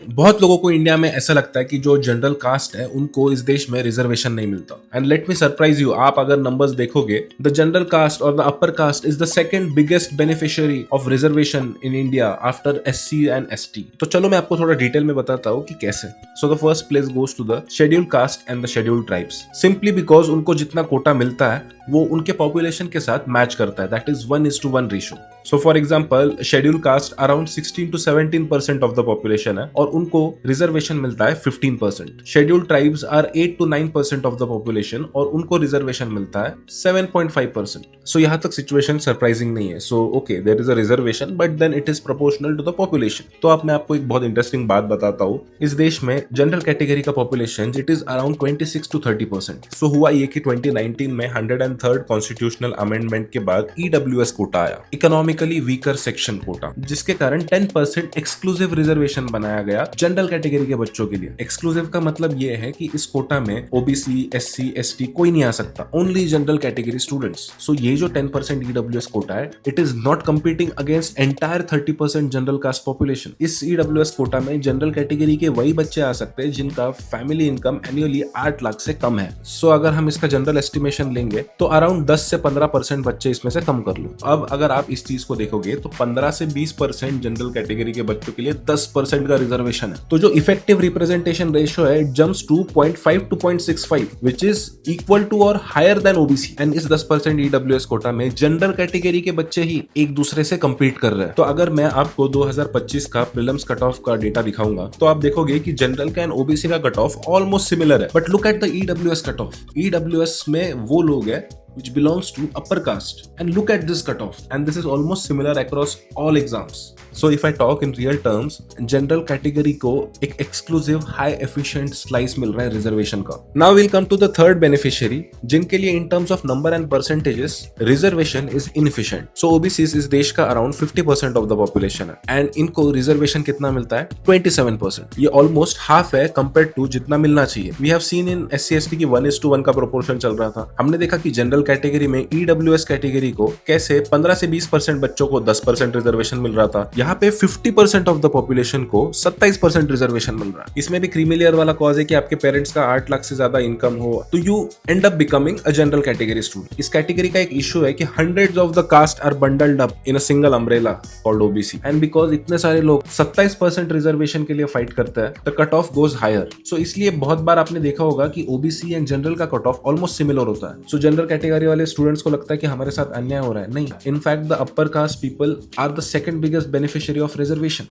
बहुत लोगों को इंडिया में ऐसा लगता है कि जो जनरल कास्ट है उनको इस देश में रिजर्वेशन नहीं मिलता। And let me surprise you, आप अगर नंबर्स देखोगे, द जनरल कास्ट और the upper cast is the second biggest beneficiary of reservation in India after SC and ST. तो चलो मैं आपको थोड़ा डिटेल में बताता हूँ कि कैसे। So the first place goes to the scheduled caste and the scheduled tribes, simply because उनको जितना कोटा मिलता है वो उनके पॉपुलेशन के साथ मैच करता है, that is 1:1 ratio. So for example, schedule caste around 16 to 17% of the population है और उनको रिजर्वेशन मिलता है 15%। Schedule tribes are 8 to 9% of the population और उनको रिजर्वेशन मिलता है 7.5%। सो यहाँ तक सिचुएशन सरप्राइजिंग नहीं है। So okay, there is a reservation but then it is proportional to the population. तो अब मैं आपको एक बहुत इंटरेस्टिंग बात बताता हूँ। इस देश में जनरल कैटेगरी का population it is around 26 to 30%। सो हुआ ये कि 2019 में 103rd कॉन्स्टिट्यूशनल अमेंडमेंट के बाद ईडब्ल्यूएस कोटा आया, इकोनॉमिकली वीकर सेक्शन कोटा, जिसके कारण 10% एक्सक्लूसिव रिजर्वेशन बनाया गया जनरल कैटेगरी के बच्चों के लिए। एक्सक्लूसिव का मतलब ये है कि इस कोटा में ओबीसी, एससी, एसटी कोई नहीं आ सकता, ओनली जनरल कैटेगरी स्टूडेंट्स। सो ये जो 10% ईडब्ल्यूएस कोटा है, it is not competing against entire 30% general caste population. इस ईडब्ल्यूएस कोटा में जनरल कैटेगरी के वही बच्चे आ सकते हैं जिनका फैमिली इनकम एनुअली 8 लाख से कम है। सो अगर हम इसका जनरल एस्टिमेशन लेंगे तो अराउंड 10 से 15% बच्चे इसमें से कम कर लो। अब अगर आप इस चीज को देखोगे तो 15 से 20% जनरल कैटेगरी के बच्चों के लिए 10% का रिजर्वेशन है। तो जो इफेक्टिव रिप्रेजेंटेशन रेशियो है, it jumps to 0.5 to 0.65, which is equal to और हायर देन ओबीसी। एंड इस 10% ईडब्ल्यूएस कोटा में जनरल कैटेगरी के बच्चे ही एक दूसरे से compete कर रहे हैं। तो अगर मैं आपको 2025 का प्रीलिम्स कट ऑफ का डेटा दिखाऊंगा तो आप देखोगे कि जनरल का एंड ओबीसी का कट ऑफ ऑलमोस्ट सिमिलर है। But look at the EWS cut off. EWS में वो लोग हैं which belongs to upper caste, and look at this cutoff, and this is almost similar across all exams. So if I talk in real terms, general category को एक exclusive high efficient slice मिल रहा है reservation का। Now we'll come to the third beneficiary, जिनके लिए in terms of number and percentages reservation is inefficient. So OBCs इस देश का around 50% of the population है, and इनको रिजर्वेशन कितना मिलता है? 27%। ये almost half है compared to जितना मिलना चाहिए। We have seen in SC/ST की 1:1 का proportion चल रहा था। हमने देखा कि जनरल कैटेगरी में ईडब्ल्यूएस कैटेगरी को कैसे 15 से 20% बच्चों को 10% रिजर्वेशन मिल रहा था, यहाँ पे 50% ऑफ द पॉपुलेशन को 27% रिजर्वेशन मिल रहा है। इसमें भी क्रीमी लेयर वाला कॉज है कि आपके पेरेंट्स का 8 लाख से ज्यादा इनकम हो तो you end up becoming a general category student. इस कैटेगरी का एक इशू है कि hundreds of the caste are bundled up in a single umbrella called OBC, and because इतने सारे लोग 27% रिजर्वेशन के लिए फाइट करते हैं, the cut off goes higher. So इसलिए बहुत बार आपने देखा होगा कि ओबीसी एंड जनरल का कट ऑफ ऑलमोस्ट सिमिलर होता है। सो जनरल कैटेगरी वाले स्टूडेंट्स को लगता है कि हमारे साथ अन्याय हो रहा है। नहीं, in fact the upper caste people are the second biggest beneficiary of reservation.